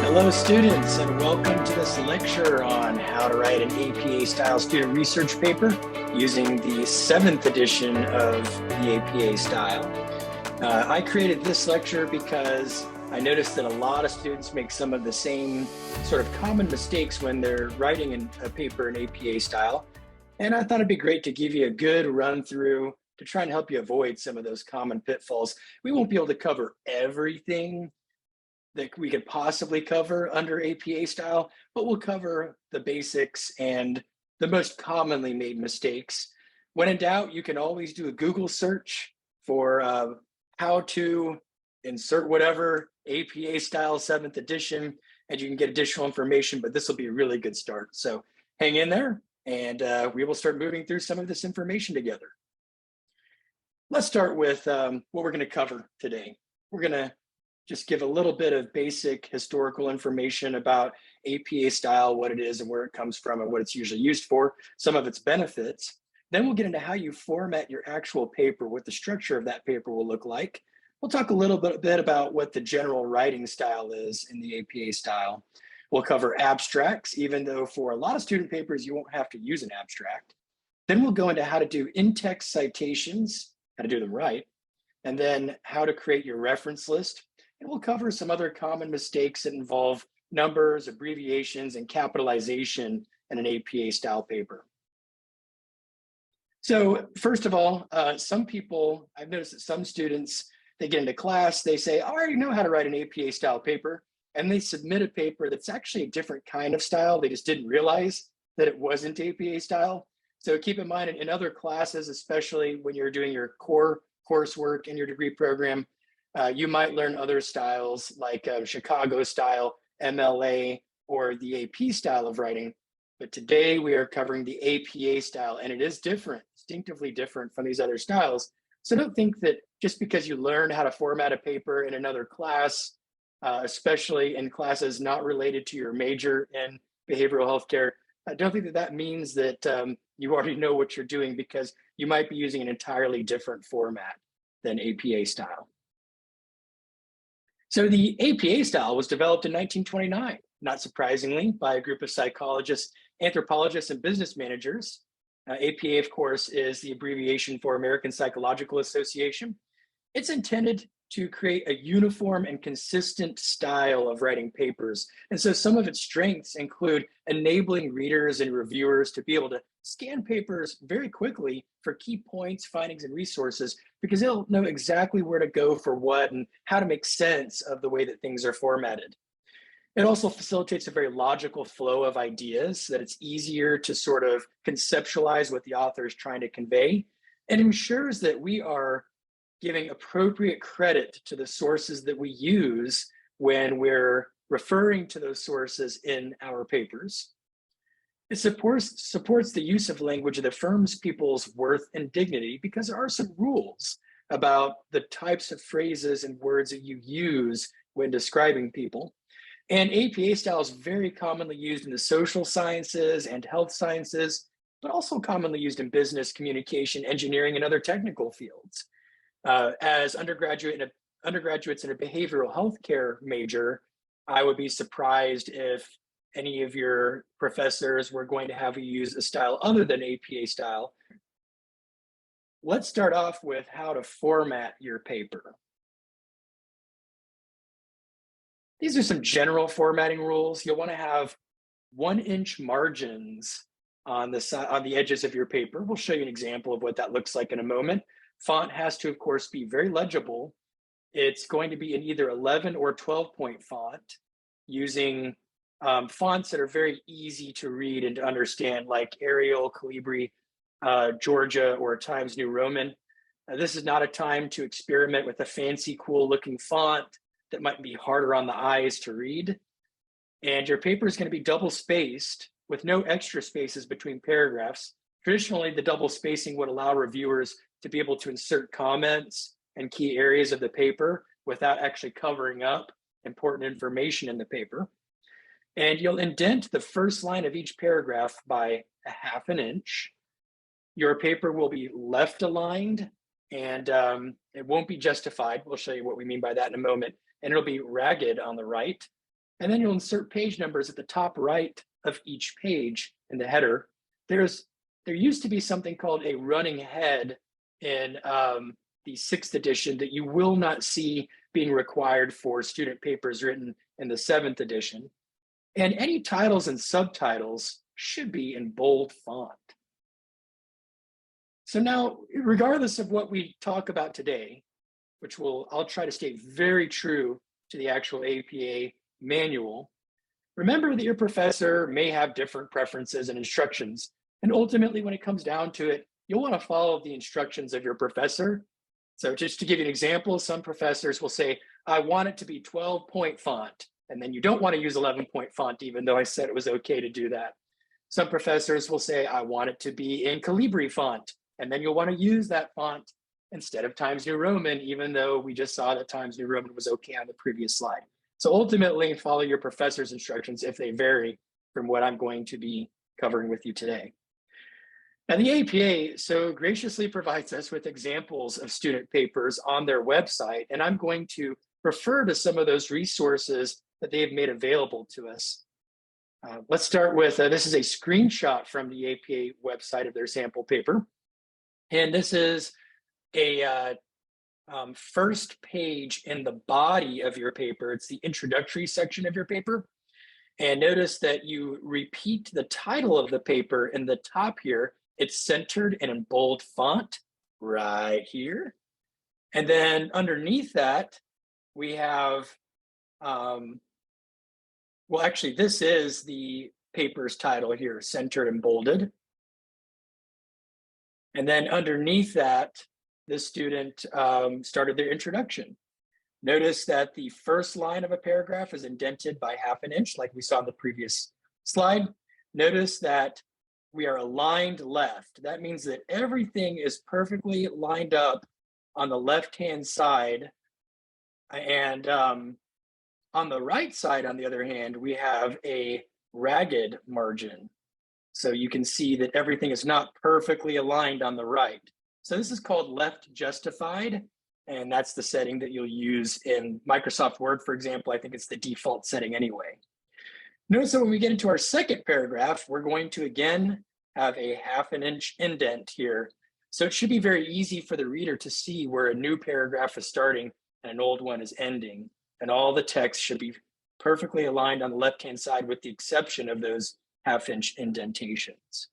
Hello students, and welcome to this lecture on how to write an APA-style student research paper using the 7th edition of the APA style. I created this lecture because I noticed that a lot of students make some of the same sort of common mistakes when they're writing a paper in APA style. And I thought it'd be great to give you a good run through to try and help you avoid some of those common pitfalls. We won't be able to cover everything that we could possibly cover under APA style, but we'll cover the basics and the most commonly made mistakes. When in doubt, you can always do a Google search for how to insert whatever APA style 7th edition, and you can get additional information, but this will be a really good start. So hang in there, and we will start moving through some of this information together. Let's start with what we're going to cover today. We're going to just give a little bit of basic historical information about APA style, what it is and where it comes from and what it's usually used for, some of its benefits. Then we'll get into how you format your actual paper, what the structure of that paper will look like. We'll talk a little bit about what the general writing style is in the APA style. We'll cover abstracts, even though for a lot of student papers, you won't have to use an abstract. Then we'll go into how to do in-text citations, how to do them right, and then how to create your reference list. And we'll cover some other common mistakes that involve numbers, abbreviations, and capitalization in an APA style paper. So first of all, some people, I've noticed that some students, they get into class, they say, I already know how to write an APA style paper, and they submit a paper that's actually a different kind of style. They just didn't realize that it wasn't APA style. So keep in mind in other classes, especially when you're doing your core coursework in your degree program, you might learn other styles like Chicago style, MLA, or the AP style of writing. But today we are covering the APA style, and it is different, distinctively different from these other styles. So don't think that just because you learn how to format a paper in another class, especially in classes not related to your major in behavioral healthcare, I don't think that that means that you already know what you're doing, because you might be using an entirely different format than APA style. So the APA style was developed in 1929, not surprisingly, by a group of psychologists, anthropologists, and business managers. APA, of course, is the abbreviation for American Psychological Association. It's intended to create a uniform and consistent style of writing papers. And so some of its strengths include enabling readers and reviewers to be able to scan papers very quickly for key points, findings, and resources, because they'll know exactly where to go for what and how to make sense of the way that things are formatted. It also facilitates a very logical flow of ideas, so that it's easier to sort of conceptualize what the author is trying to convey, and ensures that we are giving appropriate credit to the sources that we use when we're referring to those sources in our papers. It supports the use of language that affirms people's worth and dignity, because there are some rules about the types of phrases and words that you use when describing people. And APA style is very commonly used in the social sciences and health sciences, but also commonly used in business, communication, engineering, and other technical fields. As undergraduates in a behavioral healthcare major, I would be surprised if any of your professors were going to have you use a style other than APA style. Let's start off with how to format your paper. These are some general formatting rules. You'll want to have 1-inch margins on the edges of your paper. We'll show you an example of what that looks like in a moment. Font has to, of course, be very legible. It's going to be in either 11 or 12-point font, using fonts that are very easy to read and to understand, like Arial, Calibri, Georgia, or Times New Roman. This is not a time to experiment with a fancy, cool-looking font that might be harder on the eyes to read. And your paper is going to be double-spaced with no extra spaces between paragraphs. Traditionally, the double spacing would allow reviewers to be able to insert comments and key areas of the paper without actually covering up important information in the paper. And you'll indent the first line of each paragraph by 1/2 inch. Your paper will be left aligned, and it won't be justified. We'll show you what we mean by that in a moment. And it'll be ragged on the right. And then you'll insert page numbers at the top right of each page in the header. There used to be something called a running head in the 6th edition that you will not see being required for student papers written in the 7th edition. And any titles and subtitles should be in bold font. So now, regardless of what we talk about today, which I'll try to stay very true to the actual APA manual, remember that your professor may have different preferences and instructions. And ultimately, when it comes down to it, you'll want to follow the instructions of your professor. So just to give you an example, some professors will say, I want it to be 12-point font. And then you don't want to use 11-point font, even though I said it was okay to do that. Some professors will say, I want it to be in Calibri font. And then you'll want to use that font instead of Times New Roman, even though we just saw that Times New Roman was okay on the previous slide. So ultimately, follow your professor's instructions if they vary from what I'm going to be covering with you today. Now, the APA so graciously provides us with examples of student papers on their website, and I'm going to refer to some of those resources that they've made available to us. Let's start with, this is a screenshot from the APA website of their sample paper. And this is a first page in the body of your paper. It's the introductory section of your paper. And notice that you repeat the title of the paper in the top here. It's centered and in bold font right here. And then underneath that, we have, well, actually, this is the paper's title here, centered and bolded. And then underneath that, the student started their introduction. Notice that the first line of a paragraph is indented by 1/2 inch, like we saw in the previous slide. Notice that we are aligned left. That means that everything is perfectly lined up on the left-hand side. And on the right side, on the other hand, we have a ragged margin. So you can see that everything is not perfectly aligned on the right. So this is called left justified, and that's the setting that you'll use in Microsoft Word, for example. I think it's the default setting anyway. Notice that when we get into our second paragraph, we're going to again have a 1/2 inch indent here. So it should be very easy for the reader to see where a new paragraph is starting and an old one is ending. And all the text should be perfectly aligned on the left-hand side with the exception of those 1/2 inch indentations.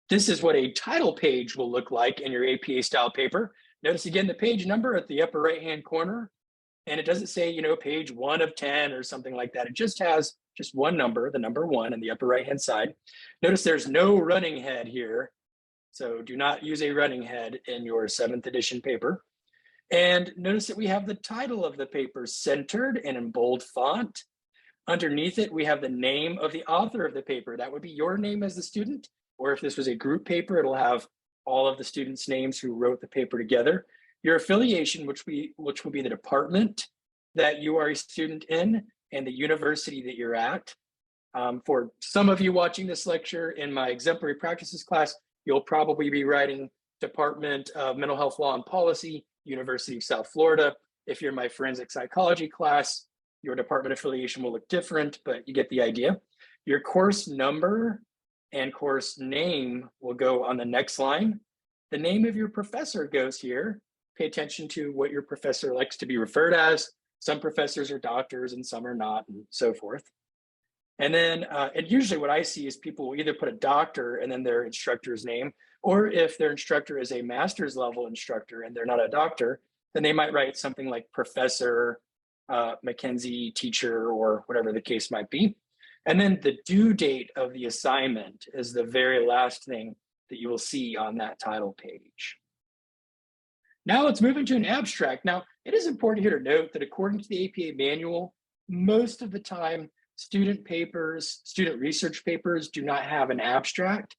This is what a title page will look like in your APA style paper. Notice again the page number at the upper right-hand corner. And it doesn't say, page 1 of 10 or something like that. It just has just one number, the number 1 in the upper right-hand side. Notice there's no running head here. So do not use a running head in your 7th edition paper. And notice that we have the title of the paper centered and in bold font. Underneath it, we have the name of the author of the paper. That would be your name as the student. Or if this was a group paper, it'll have all of the students' names who wrote the paper together. Your affiliation, which will be the department that you are a student in and the university that you're at. For some of you watching this lecture in my exemplary practices class, you'll probably be writing Department of Mental Health Law and Policy, University of South Florida. If you're in my forensic psychology class, your department affiliation will look different, but you get the idea. Your course number and course name will go on the next line. The name of your professor goes here. Pay attention to what your professor likes to be referred as. Some professors are doctors and some are not, and so forth. And then, and usually what I see is people will either put a doctor and then their instructor's name, or if their instructor is a master's level instructor and they're not a doctor, then they might write something like Professor Mackenzie, teacher, or whatever the case might be. And then the due date of the assignment is the very last thing that you will see on that title page. Now let's move into an abstract. Now, it is important here to note that according to the APA manual, most of the time, student papers, student research papers do not have an abstract,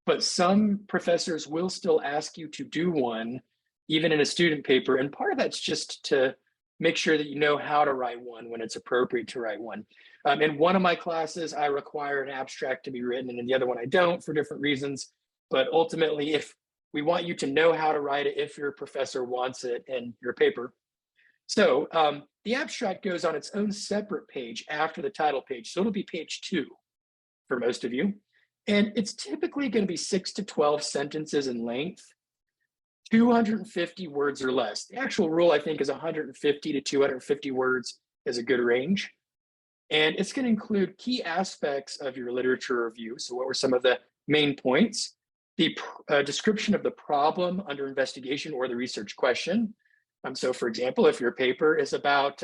but some professors will still ask you to do one, even in a student paper. And part of that's just to make sure that you know how to write one when it's appropriate to write one. In one of my classes, I require an abstract to be written, and in the other one, I don't for different reasons. But ultimately, if we want you to know how to write it if your professor wants it in your paper. So The abstract goes on its own separate page after the title page. So it'll be page 2 for most of you. And it's typically going to be 6 to 12 sentences in length, 250 words or less. The actual rule, I think, is 150 to 250 words is a good range. And it's going to include key aspects of your literature review. So what were some of the main points? The description of the problem under investigation or the research question. So for example, if your paper is about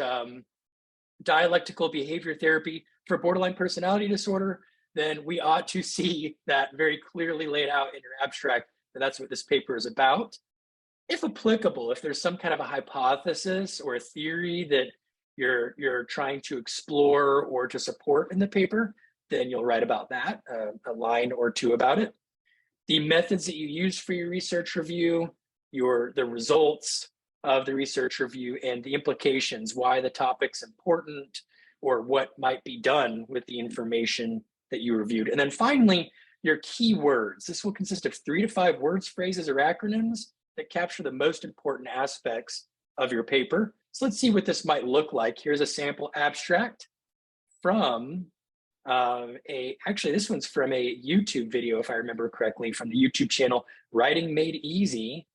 dialectical behavior therapy for borderline personality disorder, then we ought to see that very clearly laid out in your abstract, that that's what this paper is about. If applicable, if there's some kind of a hypothesis or a theory that you're trying to explore or to support in the paper, then you'll write about that, a line or two about it. The methods that you use for your research review, the results of the research review, and the implications, why the topic's important, or what might be done with the information that you reviewed. And then finally, your keywords. This will consist of 3 to 5 words, phrases, or acronyms that capture the most important aspects of your paper. So let's see what this might look like. Here's a sample abstract from actually this one's from a YouTube video, if I remember correctly, from the YouTube channel, Writing Made Easy.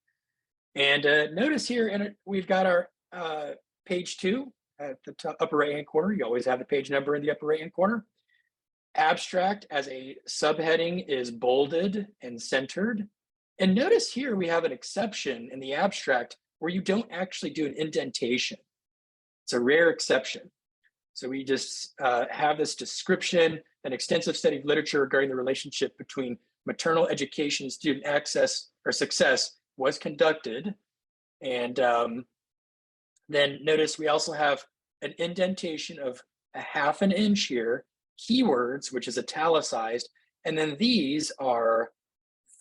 And notice here, and we've got our page 2 at the top, upper right-hand corner. You always have the page number in the upper right-hand corner. Abstract as a subheading is bolded and centered. And notice here we have an exception in the abstract where you don't actually do an indentation. It's a rare exception. So we just have this description, an extensive study of literature regarding the relationship between maternal education and student access or success was conducted. And then notice we also have an indentation of a 1/2 inch here, keywords, which is italicized. And then these are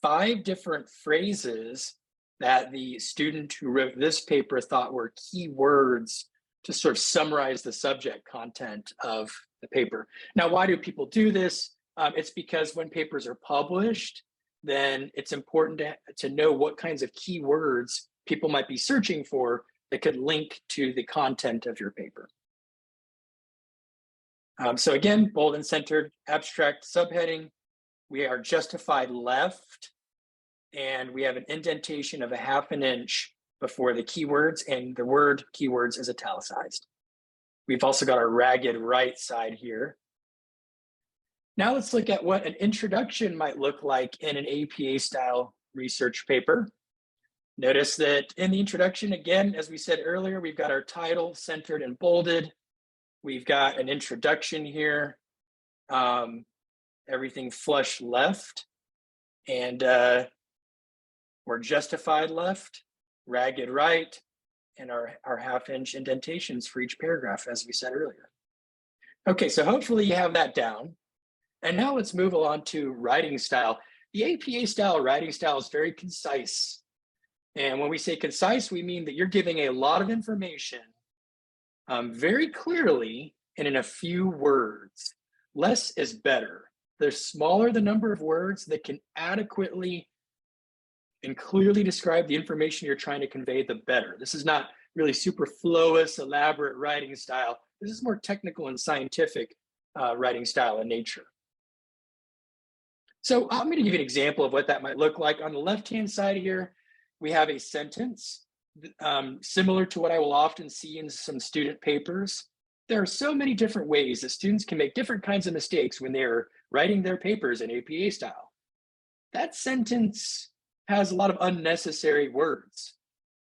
5 different phrases that the student who wrote this paper thought were keywords to sort of summarize the subject content of the paper. Now, why do people do this? It's because when papers are published, then it's important to know what kinds of keywords people might be searching for that could link to the content of your paper. So again, bold and centered, abstract subheading. We are justified left, and we have an indentation of a 1/2 inch before the keywords, and the word keywords is italicized. We've also got our ragged right side here. Now let's look at what an introduction might look like in an APA style research paper. Notice that in the introduction, again, as we said earlier, we've got our title centered and bolded. We've got an introduction here, everything flush left, and we're justified left, ragged right, and our 1/2 inch indentations for each paragraph, as we said earlier. Okay, so hopefully you have that down. And now let's move on to writing style. The APA style writing style is very concise. And when we say concise, we mean that you're giving a lot of information very clearly and in a few words. Less is better. The smaller the number of words that can adequately and clearly describe the information you're trying to convey, the better. This is not really superfluous, elaborate writing style. This is more technical and scientific writing style in nature. So I'm going to give you an example of what that might look like. On the left-hand side here, we have a sentence similar to what I will often see in some student papers. There are so many different ways that students can make different kinds of mistakes when they're writing their papers in APA style. That sentence has a lot of unnecessary words.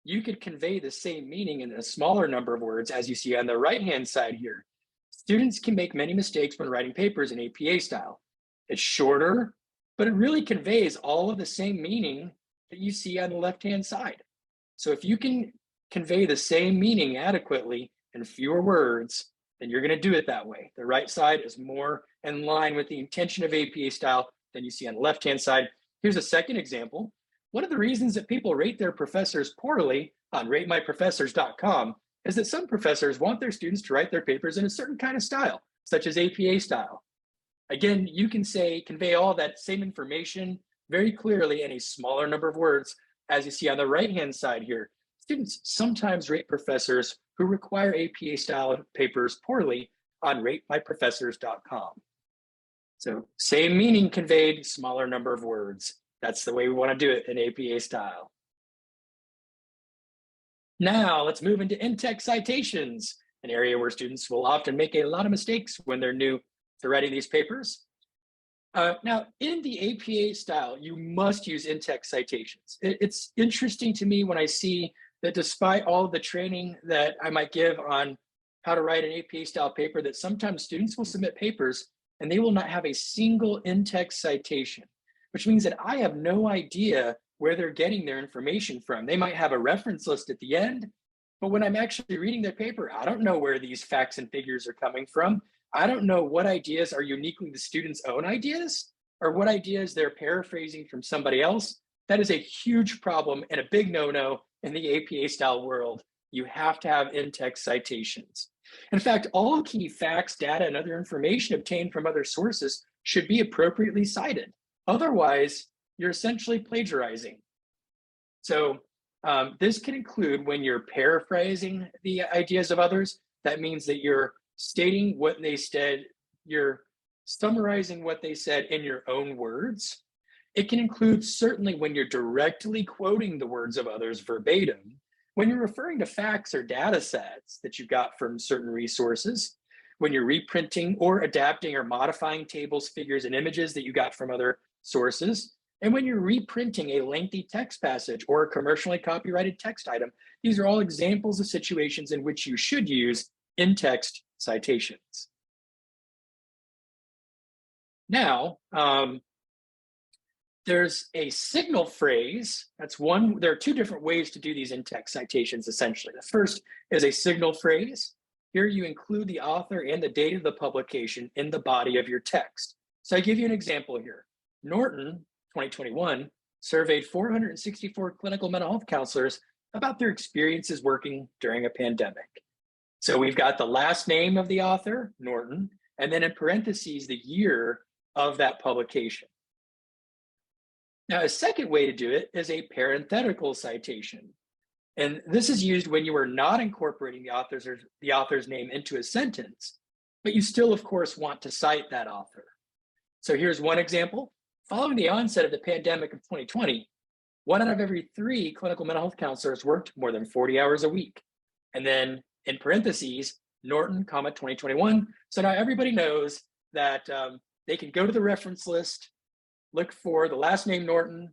You could convey the same meaning in a smaller number of words, as you see on the right-hand side here. Students can make many mistakes when writing papers in APA style. It's shorter, but it really conveys all of the same meaning that you see on the left-hand side. So if you can convey the same meaning adequately in fewer words, then you're going to do it that way. The right side is more in line with the intention of APA style than you see on the left-hand side. Here's a second example. One of the reasons that people rate their professors poorly on ratemyprofessors.com is that some professors want their students to write their papers in a certain kind of style, such as APA style. Again, you can convey all that same information very clearly in a smaller number of words, as you see on the right-hand side here. Students sometimes rate professors who require APA-style papers poorly on ratemyprofessors.com. So same meaning conveyed, smaller number of words. That's the way we want to do it in APA style. Now let's move into in-text citations, an area where students will often make a lot of mistakes when they're new to writing these papers. Now, in the APA style, you must use in-text citations. It's interesting to me when I see that despite all of the training that I might give on how to write an APA style paper, that sometimes students will submit papers and they will not have a single in-text citation, which means that I have no idea where they're getting their information from. They might have a reference list at the end, but when I'm actually reading their paper, I don't know where these facts and figures are coming from. I don't know what ideas are uniquely the students' own ideas or what ideas they're paraphrasing from somebody else. That is a huge problem and a big no-no in the APA style world. You have to have in-text citations. In fact, all key facts, data, and other information obtained from other sources should be appropriately cited. Otherwise, you're essentially plagiarizing. So this can include when you're paraphrasing the ideas of others. That means that you're stating what they said, you're summarizing what they said in your own words. It can include certainly when you're directly quoting the words of others verbatim, when you're referring to facts or data sets that you got from certain resources, when you're reprinting or adapting or modifying tables, figures, and images that you got from other sources, and when you're reprinting a lengthy text passage or a commercially copyrighted text item. These are all examples of situations in which you should use in-text citations. Now, there's a signal phrase. That's one. There are two different ways to do these in-text citations, essentially. The first is a signal phrase. Here you include the author and the date of the publication in the body of your text. So I give you an example here. Norton, 2021, surveyed 464 clinical mental health counselors about their experiences working during a pandemic. So we've got the last name of the author, Norton, and then in parentheses, the year of that publication. Now, a second way to do it is a parenthetical citation. And this is used when you are not incorporating the author's name into a sentence, but you still, of course, want to cite that author. So here's one example. Following the onset of the pandemic of 2020, 1 out of every 3 clinical mental health counselors worked more than 40 hours a week. And then in parentheses, Norton, 2021. So now everybody knows that they can go to the reference list, look for the last name Norton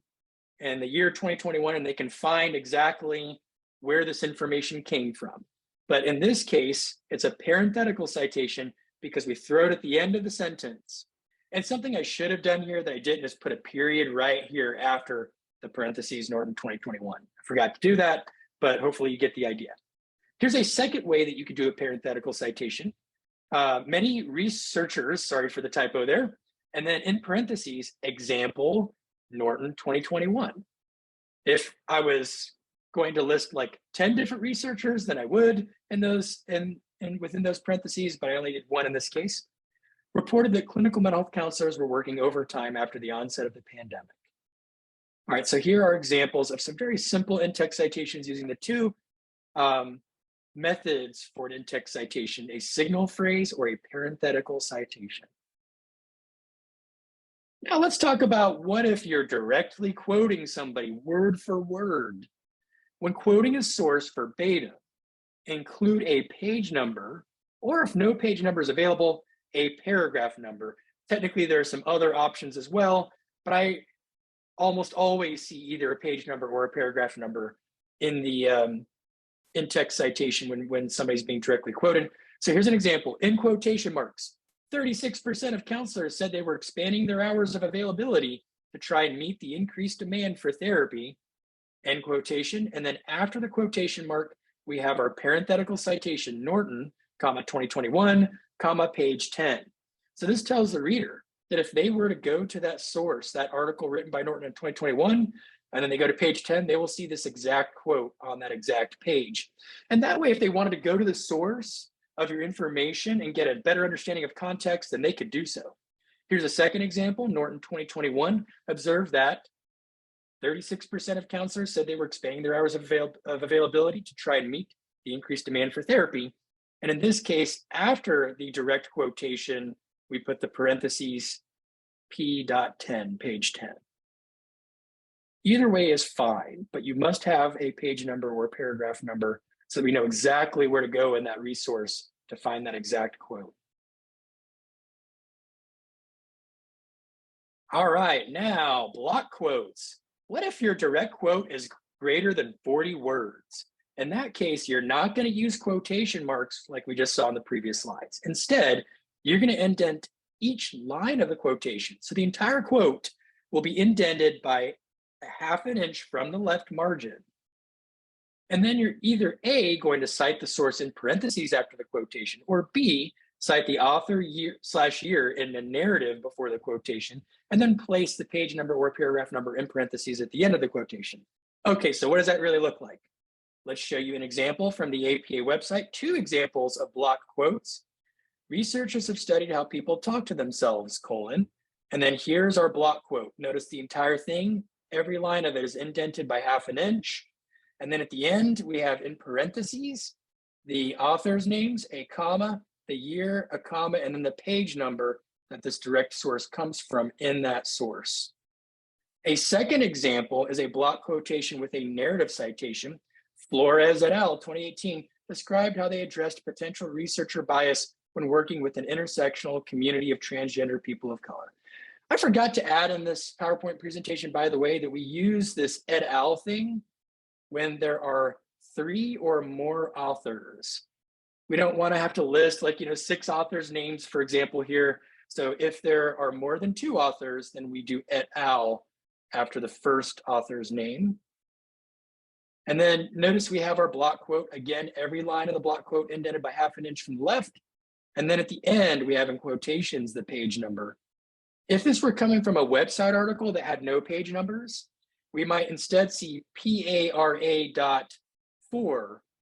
and the year 2021, and they can find exactly where this information came from. But in this case, it's a parenthetical citation because we throw it at the end of the sentence. And something I should have done here that I didn't is put a period right here after the parentheses Norton 2021. I forgot to do that, but hopefully you get the idea. Here's a second way that you could do a parenthetical citation. Many researchers, sorry for the typo there, and then in parentheses, example, Norton 2021. If I was going to list like 10 different researchers, then I would in those and within those parentheses, but I only did one in this case, reported that clinical mental health counselors were working overtime after the onset of the pandemic. All right, so here are examples of some very simple in-text citations using the two methods for an in-text citation, a signal phrase or a parenthetical citation. Now let's talk about what if you're directly quoting somebody word for word. When quoting a source verbatim, include a page number, or if no page number is available, a paragraph number. Technically, there are some other options as well, but I almost always see either a page number or a paragraph number in the in-text citation when somebody's being directly quoted. So here's an example. In quotation marks, 36% of counselors said they were expanding their hours of availability to try and meet the increased demand for therapy, end quotation. And then after the quotation mark, we have our parenthetical citation, Norton, 2021, page 10. So this tells the reader that if they were to go to that source, that article written by Norton in 2021, and then they go to page 10, they will see this exact quote on that exact page. And that way, if they wanted to go to the source of your information and get a better understanding of context, then they could do so. Here's a second example. Norton 2021 observed that 36% of counselors said they were expanding their hours of availability to try and meet the increased demand for therapy. And in this case, after the direct quotation, we put the parentheses p.10, page 10. Either way is fine, but you must have a page number or paragraph number so that we know exactly where to go in that resource to find that exact quote. All right, now block quotes. What if your direct quote is greater than 40 words? In that case, you're not going to use quotation marks like we just saw in the previous slides. Instead, you're going to indent each line of the quotation. So the entire quote will be indented by a half an inch from the left margin. And then you're either A, going to cite the source in parentheses after the quotation, or B, cite the author year/year in the narrative before the quotation, and then place the page number or paragraph number in parentheses at the end of the quotation. Okay, so what does that really look like? Let's show you an example from the APA website, 2 examples of block quotes. Researchers have studied how people talk to themselves, and then here's our block quote. Notice the entire thing, every line of it is indented by half an inch. And then at the end, we have in parentheses, the author's names, a comma, the year, a comma, and then the page number that this direct source comes from in that source. A second example is a block quotation with a narrative citation. Flores et al. 2018 described how they addressed potential researcher bias when working with an intersectional community of transgender people of color. I forgot to add in this PowerPoint presentation, by the way, that we use this et al. Thing when there are 3 or more authors. We don't want to have to list 6 authors' names, for example, here. So if there are more than 2 authors, then we do et al. After the first author's name. And then notice we have our block quote. Again, every line of the block quote indented by half an inch from the left. And then at the end, we have in quotations the page number. If this were coming from a website article that had no page numbers, we might instead see PARA.4,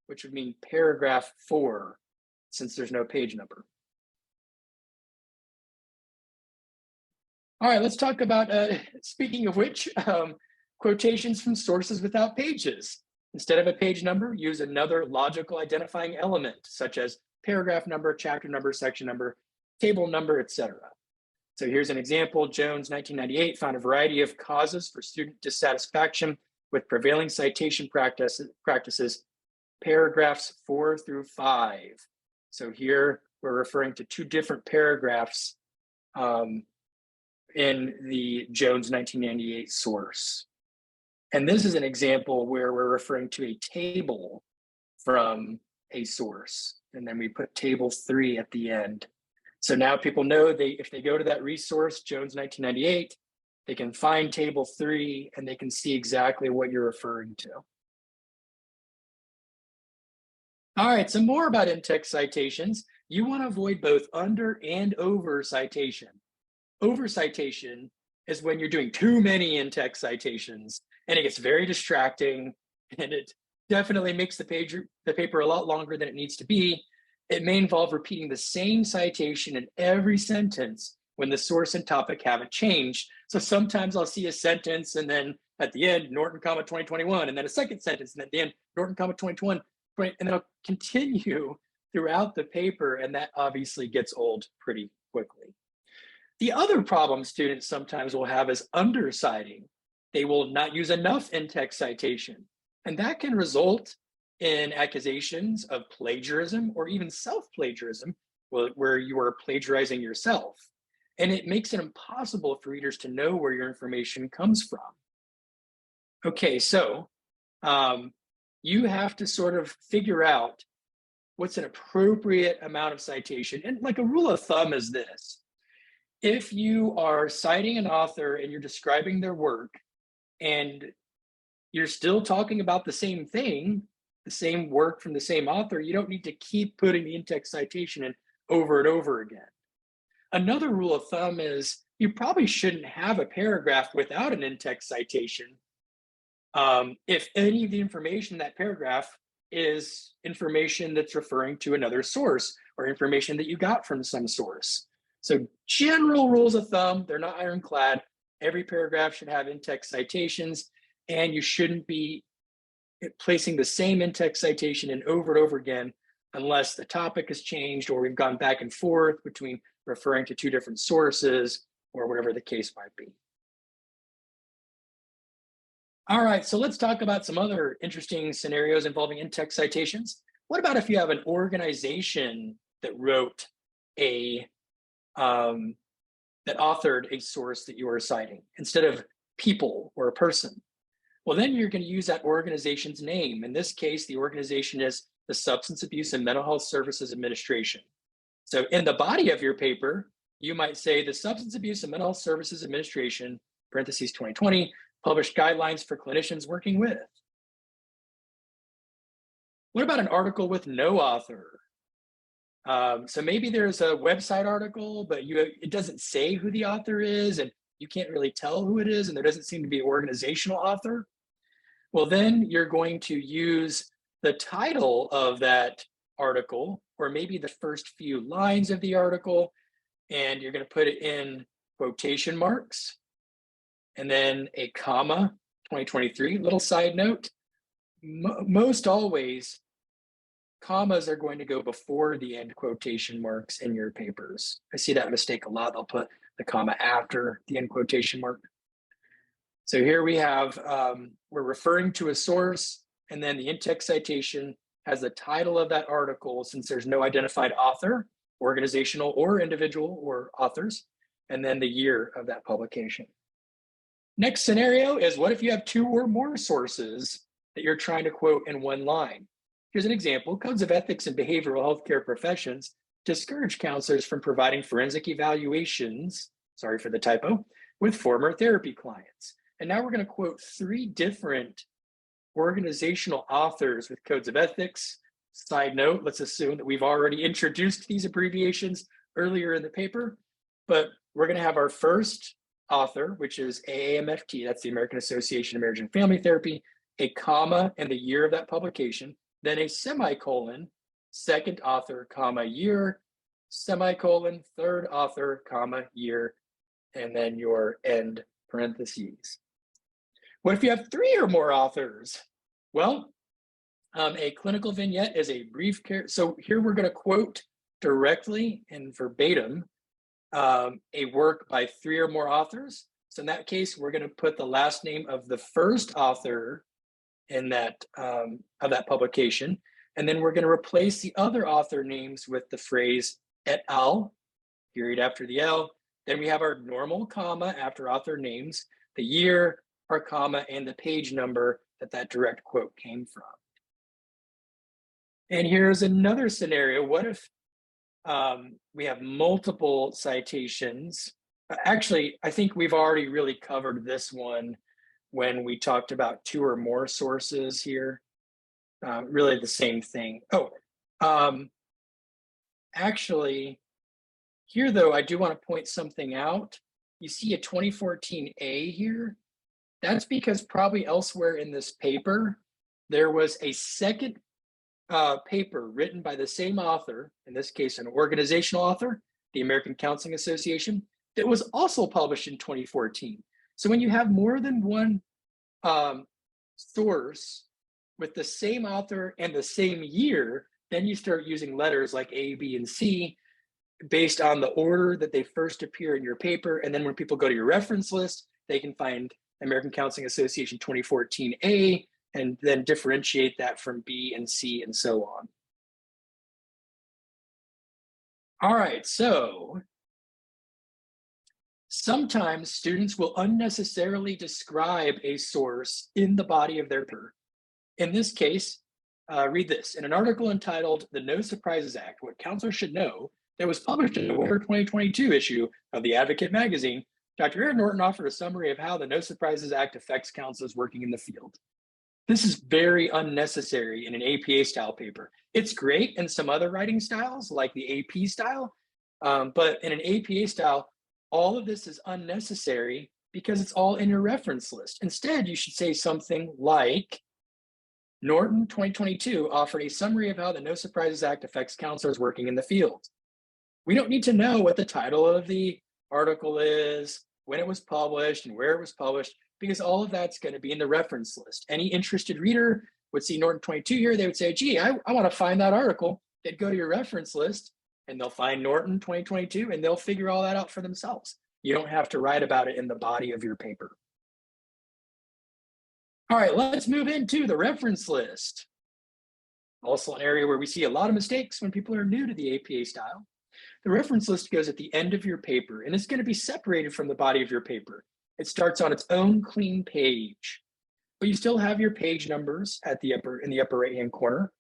which would mean paragraph 4, since there's no page number. All right, let's talk about, speaking of which, quotations from sources without pages. Instead of a page number, use another logical identifying element, such as paragraph number, chapter number, section number, table number, etc. So here's an example. Jones, 1998, found a variety of causes for student dissatisfaction with prevailing citation practices, paragraphs 4 through 5. So here we're referring to 2 different paragraphs in the Jones 1998 source. And this is an example where we're referring to a table from a source. And then we put table 3 at the end. So now people know if they go to that resource, Jones 1998, they can find table 3 and they can see exactly what you're referring to. All right, some more about in-text citations. You want to avoid both under and over citation. Over citation is when you're doing too many in-text citations and it gets very distracting and it definitely makes the paper a lot longer than it needs to be. It may involve repeating the same citation in every sentence when the source and topic haven't changed. So sometimes I'll see a sentence and then at the end, Norton, 2021, and then a second sentence, and at the end, Norton, 2021, and then I'll continue throughout the paper, and that obviously gets old pretty quickly. The other problem students sometimes will have is underciting. They will not use enough in-text citation, and that can result in accusations of plagiarism or even self-plagiarism, where you are plagiarizing yourself. And it makes it impossible for readers to know where your information comes from. Okay, so you have to sort of figure out what's an appropriate amount of citation. And like a rule of thumb is this: if you are citing an author and you're describing their work and you're still talking about the same thing, the same work from the same author, you don't need to keep putting the in-text citation in over and over again. Another rule of thumb is you probably shouldn't have a paragraph without an in-text citation if any of the information in that paragraph is information that's referring to another source or information that you got from some source. So general rules of thumb, they're not ironclad. Every paragraph should have in-text citations, and you shouldn't be placing the same in-text citation in over and over again, unless the topic has changed or we've gone back and forth between referring to two different sources or whatever the case might be. All right, so let's talk about some other interesting scenarios involving in-text citations. What about if you have an organization that wrote that authored a source that you are citing instead of people or a person? Well, then you're going to use that organization's name. In this case, the organization is the Substance Abuse and Mental Health Services Administration. So in the body of your paper, you might say the Substance Abuse and Mental Health Services Administration, parentheses 2020, published guidelines for clinicians working with. What about an article with no author? So maybe there's a website article, but it doesn't say who the author is, and you can't really tell who it is, and there doesn't seem to be an organizational author. Well, then you're going to use the title of that article, or maybe the first few lines of the article, and you're going to put it in quotation marks, and then a comma, 2023. Little side note, most always, commas are going to go before the end quotation marks in your papers. I see that mistake a lot. They'll put the comma after the end quotation mark. So here we have, we're referring to a source, and then the in-text citation has the title of that article, since there's no identified author, organizational or individual or authors, and then the year of that publication. Next scenario is, what if you have two or more sources that you're trying to quote in one line? Here's an example. Codes of ethics in behavioral healthcare professions discourage counselors from providing forensic evaluations, sorry for the typo, with former therapy clients. And now we're going to quote three different organizational authors with codes of ethics. Side note, let's assume that we've already introduced these abbreviations earlier in the paper, but we're going to have our first author, which is AAMFT, that's the American Association of Marriage and Family Therapy, a comma and the year of that publication, then a semicolon, second author, comma, year, semicolon, third author, comma, year, and then your end parentheses. What if you have three or more authors? Well, a clinical vignette is a brief care. So here we're going to quote directly and verbatim a work by three or more authors. So in that case, we're going to put the last name of the first author in that of that publication, and then we're going to replace the other author names with the phrase et al, period after the L. Then we have our normal comma after author names, the year, our comma, and the page number that direct quote came from. And here's another scenario. What if we have multiple citations? Actually, I think we've already really covered this one when we talked about two or more sources here. Really the same thing. Actually, here though, I do want to point something out. You see a 2014A here. That's because probably elsewhere in this paper, there was a second paper written by the same author, in this case, an organizational author, the American Counseling Association, that was also published in 2014. So when you have more than one source with the same author and the same year, then you start using letters like A, B, and C based on the order that they first appear in your paper. And then when people go to your reference list, they can find American Counseling Association 2014A and then differentiate that from B and C and so on. All right, so sometimes students will unnecessarily describe a source in the body of their paper. In this case, read this. In an article entitled "The No Surprises Act, What Counselors Should Know," that was published in the November 2022 issue of The Advocate magazine, Dr. Aaron Norton offered a summary of how the No Surprises Act affects counselors working in the field. This is very unnecessary in an APA style paper. It's great in some other writing styles like the AP style, but in an APA style, all of this is unnecessary because it's all in your reference list. Instead, you should say something like, Norton 2022 offered a summary of how the No Surprises Act affects counselors working in the field. We don't need to know what the title of the article is, when it was published, and where it was published, because all of that's going to be in the reference list. Any interested reader would see Norton 22 here, they would say, gee, I want to find that article. They'd go to your reference list and they'll find Norton 2022 and they'll figure all that out for themselves. You don't have to write about it in the body of your paper. All right, let's move into the reference list. Also an area where we see a lot of mistakes when people are new to the APA style. The reference list goes at the end of your paper, and it's going to be separated from the body of your paper. It starts on its own clean page, but you still have your page numbers at the in the upper right-hand corner.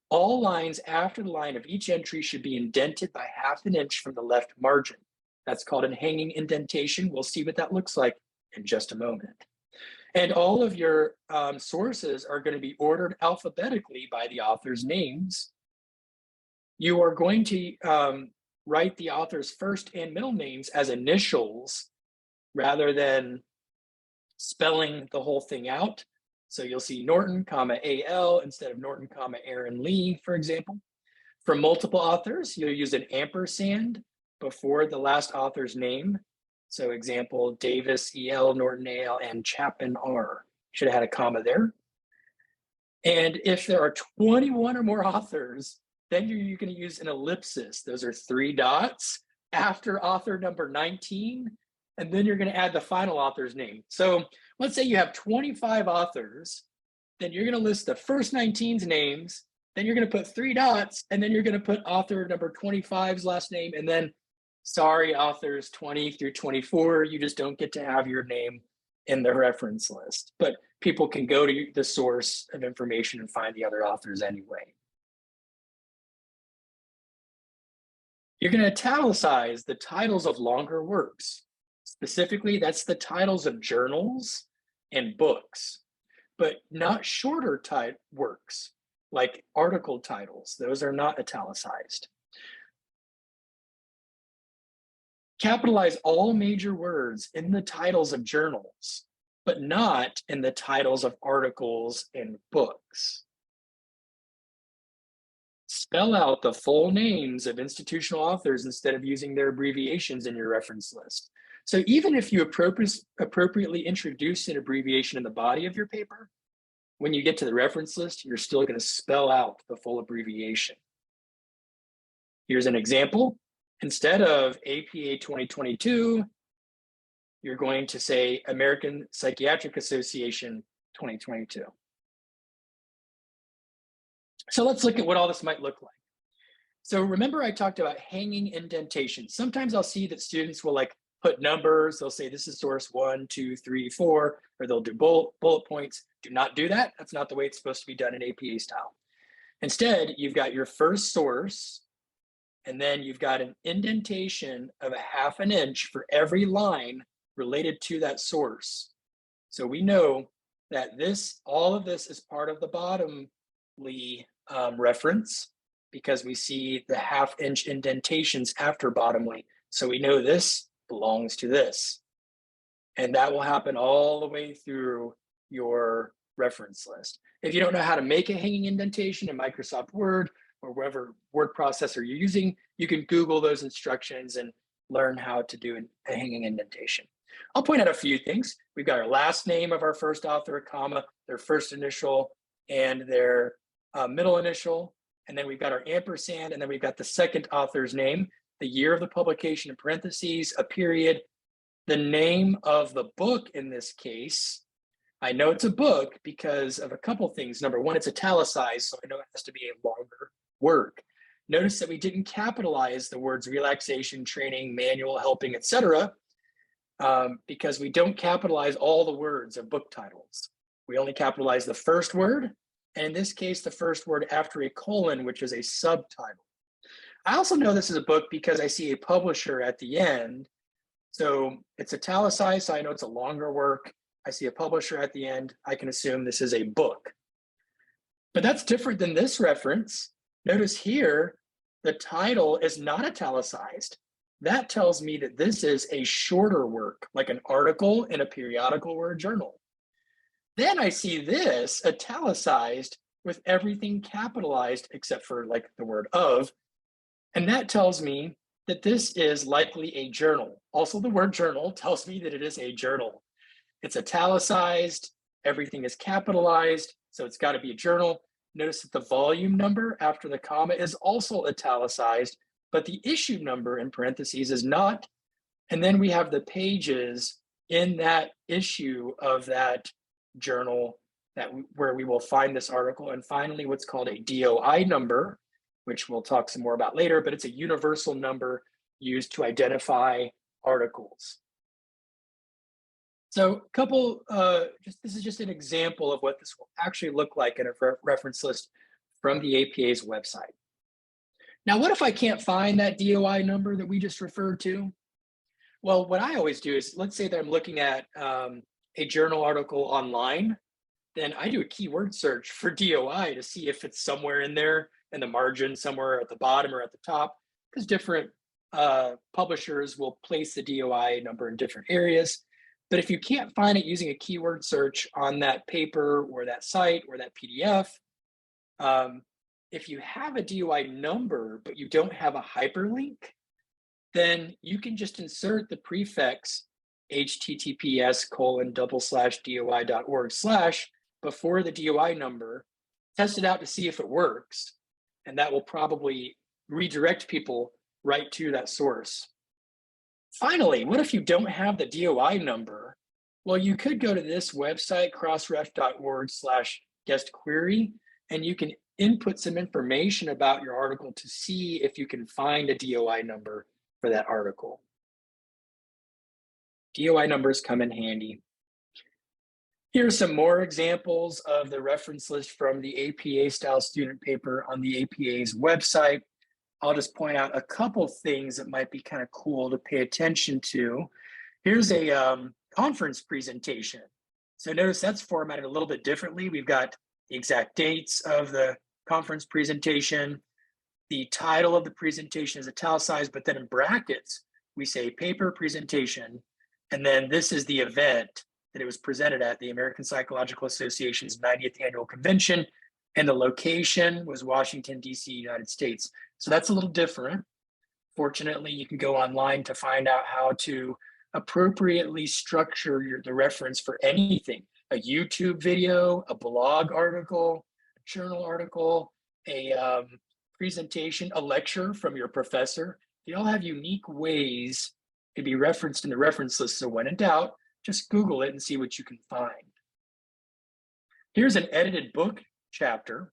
All lines after the line of each entry should be indented by 1/2 inch from the left margin. That's called a hanging indentation. We'll see what that looks like in just a moment. And all of your sources are going to be ordered alphabetically by the author's names. You are going to write the author's first and middle names as initials rather than spelling the whole thing out. So you'll see Norton, AL instead of Norton, Aaron Lee, for example. For multiple authors, you'll use an ampersand before the last author's name. So example, Davis, EL, Norton, AL, and Chapman, R. Should have had a comma there. And if there are 21 or more authors, then you're going to use an ellipsis. Those are 3 dots after author number 19, and then you're going to add the final author's name. So let's say you have 25 authors, then you're going to list the first 19's names, then you're going to put 3 dots, and then you're going to put author number 25's last name, and then sorry, authors 20 through 24, you just don't get to have your name in the reference list. But people can go to the source of information and find the other authors anyway. You're going to italicize the titles of longer works. Specifically, that's the titles of journals and books, but not shorter works like article titles. Those are not italicized. Capitalize all major words in the titles of journals, but not in the titles of articles and books. Spell out the full names of institutional authors instead of using their abbreviations in your reference list. So even if you appropriately introduce an abbreviation in the body of your paper, when you get to the reference list, you're still going to spell out the full abbreviation. Here's an example. Instead of APA 2022, you're going to say American Psychiatric Association 2022. So let's look at what all this might look like. So remember I talked about hanging indentation. Sometimes I'll see that students will put numbers. They'll say this is source 1, 2, 3, 4, or they'll do bullet points. Do not do that. That's not the way it's supposed to be done in APA style. Instead, you've got your first source, and then you've got an indentation of 1/2 inch for every line related to that source. So we know that all of this is part of the bottomly reference because we see the 1/2 inch indentations after bottomly. So we know this belongs to this. And that will happen all the way through your reference list. If you don't know how to make a hanging indentation in Microsoft Word, or whatever word processor you're using, you can Google those instructions and learn how to do a hanging indentation. I'll point out a few things. We've got our last name of our first author, a comma, their first initial, and their middle initial. And then we've got our ampersand, and then we've got the second author's name, the year of the publication in parentheses, a period, the name of the book in this case. I know it's a book because of a couple things. Number one, it's italicized, so I know it has to be a longer work. Notice that we didn't capitalize the words relaxation, training, manual, helping, etc., because we don't capitalize all the words of book titles. We only capitalize the first word, and in this case, the first word after a colon, which is a subtitle. I also know this is a book because I see a publisher at the end. So it's italicized, so I know it's a longer work. I see a publisher at the end. I can assume this is a book. But that's different than this reference. Notice here, the title is not italicized. That tells me that this is a shorter work, like an article in a periodical or a journal. Then I see this italicized with everything capitalized except for the word of. And that tells me that this is likely a journal. Also, the word journal tells me that it is a journal. It's italicized, everything is capitalized, So it's got to be a journal. Notice that the volume number after the comma is also italicized, but the issue number in parentheses is not. And then we have the pages in that issue of that journal where we will find this article. And finally, what's called a DOI number, which we'll talk some more about later, but it's a universal number used to identify articles. So this is just an example of what this will actually look like in a reference list from the APA's website. Now, what if I can't find that DOI number that we just referred to? Well, what I always do is, let's say that I'm looking at a journal article online, then I do a keyword search for DOI to see if it's somewhere in there in the margin, somewhere at the bottom or at the top, because different publishers will place the DOI number in different areas. But if you can't find it using a keyword search on that paper or that site or that PDF, if you have a DOI number, but you don't have a hyperlink, then you can just insert the prefix https://doi.org/ before the DOI number, test it out to see if it works, and that will probably redirect people right to that source. Finally, what if you don't have the DOI number? Well, you could go to this website, crossref.org/guest query, and you can input some information about your article to see if you can find a DOI number for that article. DOI numbers come in handy. Here's some more examples of the reference list from the APA style student paper on the APA's website. I'll just point out a couple things that might be kind of cool to pay attention to. Here's a conference presentation. So notice that's formatted a little bit differently. We've got the exact dates of the conference presentation. The title of the presentation is italicized, but then in brackets, we say paper presentation. And then this is the event that it was presented at, the American Psychological Association's 90th Annual Convention. And the location was Washington, D.C., United States. So that's a little different. Fortunately, you can go online to find out how to appropriately structure the reference for anything: a YouTube video, a blog article, a journal article, a presentation, a lecture from your professor. They all have unique ways to be referenced in the reference list. So when in doubt, just Google it and see what you can find. Here's an edited book chapter.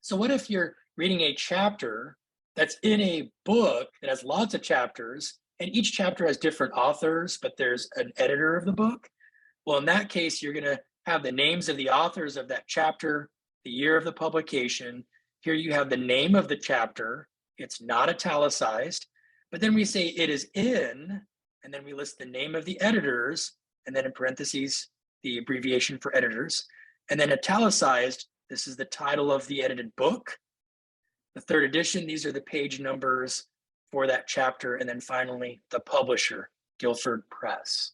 So what if you're reading a chapter that's in a book that has lots of chapters, and each chapter has different authors, but there's an editor of the book? Well, in that case, you're going to have the names of the authors of that chapter, the year of the publication. Here you have the name of the chapter. It's not italicized, but then we say it is in, and then we list the name of the editors, and then in parentheses, the abbreviation for editors, and then italicized, this is the title of the edited book. The third edition, these are the page numbers for that chapter, and then finally, the publisher, Guilford Press.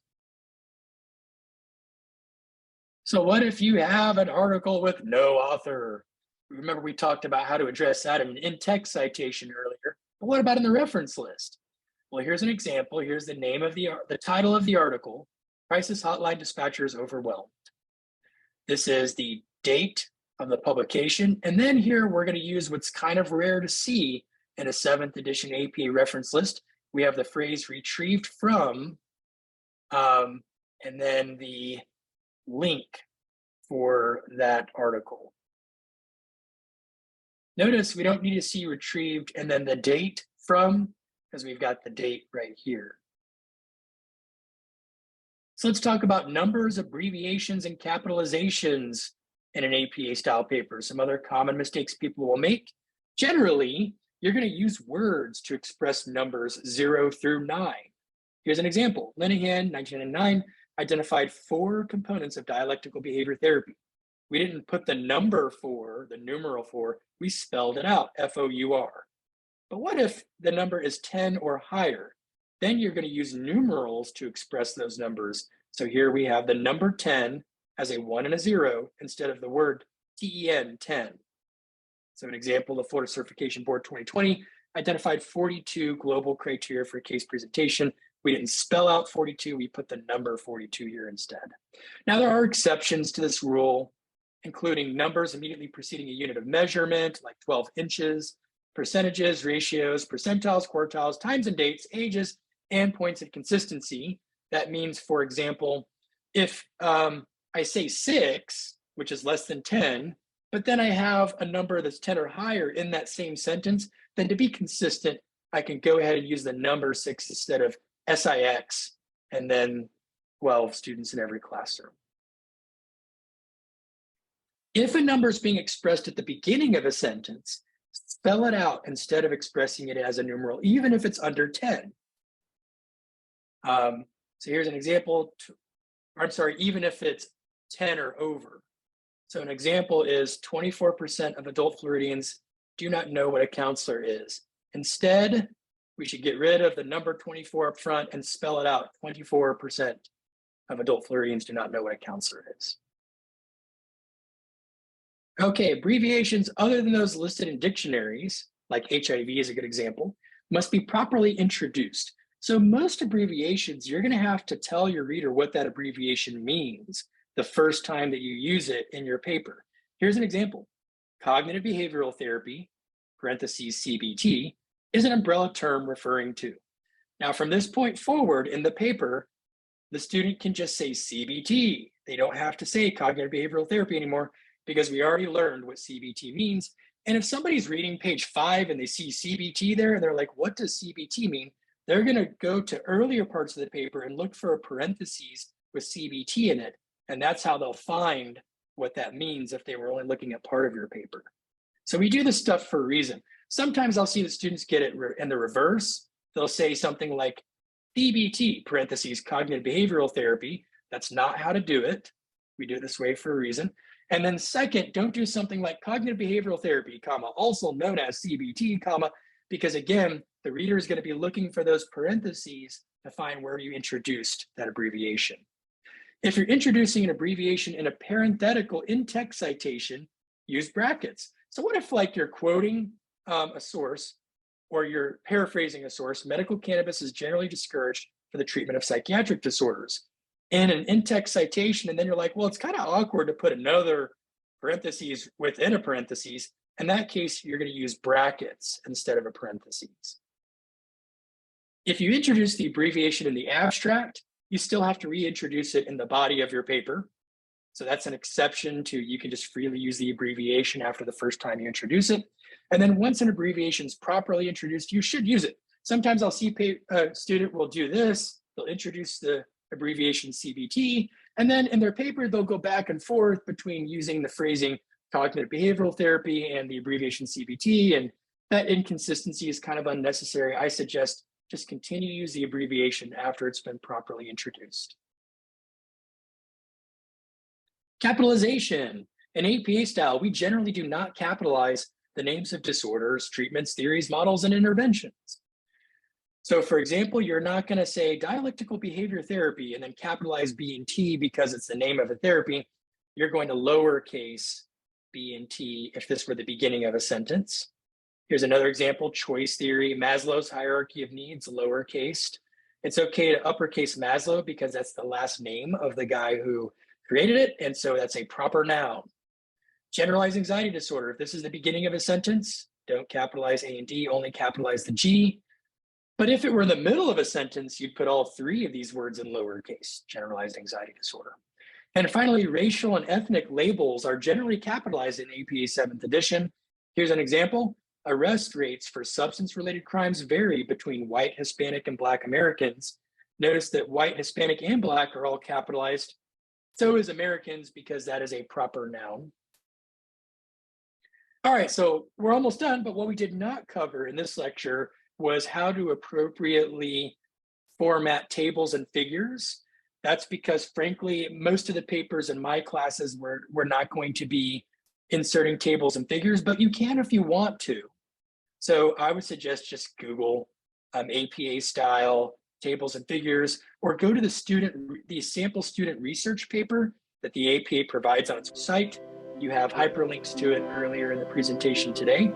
So what if you have an article with no author? Remember, we talked about how to address that in an in-text citation earlier, but what about in the reference list? Well, here's an example. Here's the name of the title of the article: Crisis Hotline Dispatchers Overwhelmed. This is the date of the publication. And then here we're going to use what's kind of rare to see in a 7th edition APA reference list. We have the phrase retrieved from, and then the link for that article. Notice we don't need to see retrieved and then the date from, because we've got the date right here. So let's talk about numbers, abbreviations, and capitalizations in an APA style paper. Some other common mistakes people will make. Generally, you're going to use words to express numbers 0 through 9. Here's an example. Linehan, 1999, identified 4 components of dialectical behavior therapy. We didn't put the number 4, the numeral 4, we spelled it out, F-O-U-R. But what if the number is 10 or higher? Then you're going to use numerals to express those numbers. So here we have the number 10 as a 1 and a 0 instead of the word TEN, 10. So an example, the Florida Certification Board 2020 identified 42 global criteria for case presentation. We didn't spell out 42, we put the number 42 here instead. Now there are exceptions to this rule. including numbers immediately preceding a unit of measurement, like 12 inches, percentages, ratios, percentiles, quartiles, times and dates, ages, and points of consistency. That means, for example, if I say 6, which is less than 10, but then I have a number that's 10 or higher in that same sentence, then to be consistent, I can go ahead and use the number 6 instead of SIX, and then 12 students in every classroom. If a number is being expressed at the beginning of a sentence, spell it out instead of expressing it as a numeral, even if it's under 10. So here's an example. I'm sorry, even if it's 10 or over. So an example is 24% of adult Floridians do not know what a counselor is. Instead, we should get rid of the number 24 up front and spell it out. 24% of adult Floridians do not know what a counselor is. Okay, abbreviations other than those listed in dictionaries, like HIV is a good example, must be properly introduced. So most abbreviations, you're going to have to tell your reader what that abbreviation means the first time that you use it in your paper. Here's an example. Cognitive behavioral therapy, parentheses CBT, is an umbrella term referring to. Now, from this point forward in the paper, the student can just say CBT. They don't have to say cognitive behavioral therapy anymore because we already learned what CBT means. And if somebody's reading page 5 and they see CBT there, and they're like, what does CBT mean? They're going to go to earlier parts of the paper and look for a parentheses with CBT in it. And that's how they'll find what that means if they were only looking at part of your paper. So we do this stuff for a reason. Sometimes I'll see the students get it in the reverse. They'll say something like CBT, parentheses, cognitive behavioral therapy. That's not how to do it. We do it this way for a reason. And then second, don't do something like cognitive behavioral therapy, comma, also known as CBT, comma, because again, the reader is going to be looking for those parentheses to find where you introduced that abbreviation. If you're introducing an abbreviation in a parenthetical in-text citation, use brackets. So what if like you're quoting a source or you're paraphrasing a source? Medical cannabis is generally discouraged for the treatment of psychiatric disorders. In an in-text citation, and then you're like, well, it's kind of awkward to put another parentheses within a parentheses. In that case, you're going to use brackets instead of a parentheses. If you introduce the abbreviation in the abstract, you still have to reintroduce it in the body of your paper. So that's an exception to you can just freely use the abbreviation after the first time you introduce it. And then once an abbreviation is properly introduced, you should use it. Sometimes I'll see a student will do this. They'll introduce the abbreviation CBT, and then in their paper, they'll go back and forth between using the phrasing cognitive behavioral therapy and the abbreviation CBT, and that inconsistency is kind of unnecessary. I suggest just continue to use the abbreviation after it's been properly introduced. Capitalization. In APA style, we generally do not capitalize the names of disorders, treatments, theories, models, and interventions. So for example, you're not going to say dialectical behavior therapy and then capitalize B and T because it's the name of a therapy. You're going to lowercase B and T if this were the beginning of a sentence. Here's another example, choice theory, Maslow's hierarchy of needs, lowercased. It's okay to uppercase Maslow because that's the last name of the guy who created it, and so that's a proper noun. Generalized anxiety disorder, if this is the beginning of a sentence, don't capitalize A and D, only capitalize the G. But if it were in the middle of a sentence, you'd put all 3 of these words in lowercase, generalized anxiety disorder. And finally, racial and ethnic labels are generally capitalized in APA 7th edition. Here's an example. Arrest rates for substance-related crimes vary between white, Hispanic, and Black Americans. Notice that white, Hispanic, and Black are all capitalized. So is Americans because that is a proper noun. All right, so we're almost done, but what we did not cover in this lecture was how to appropriately format tables and figures. That's because, frankly, most of the papers in my classes we're not going to be inserting tables and figures, but you can if you want to. So I would suggest just Google APA style tables and figures, or go to the sample student research paper that the APA provides on its site. You have hyperlinks to it earlier in the presentation today,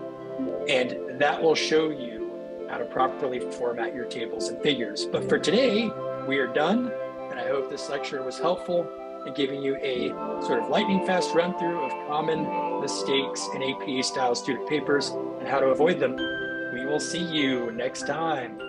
and that will show you how to properly format your tables and figures. But for today, we are done, and I hope this lecture was helpful. and giving you a sort of lightning fast run through of common mistakes in APA style student papers and how to avoid them. We will see you next time.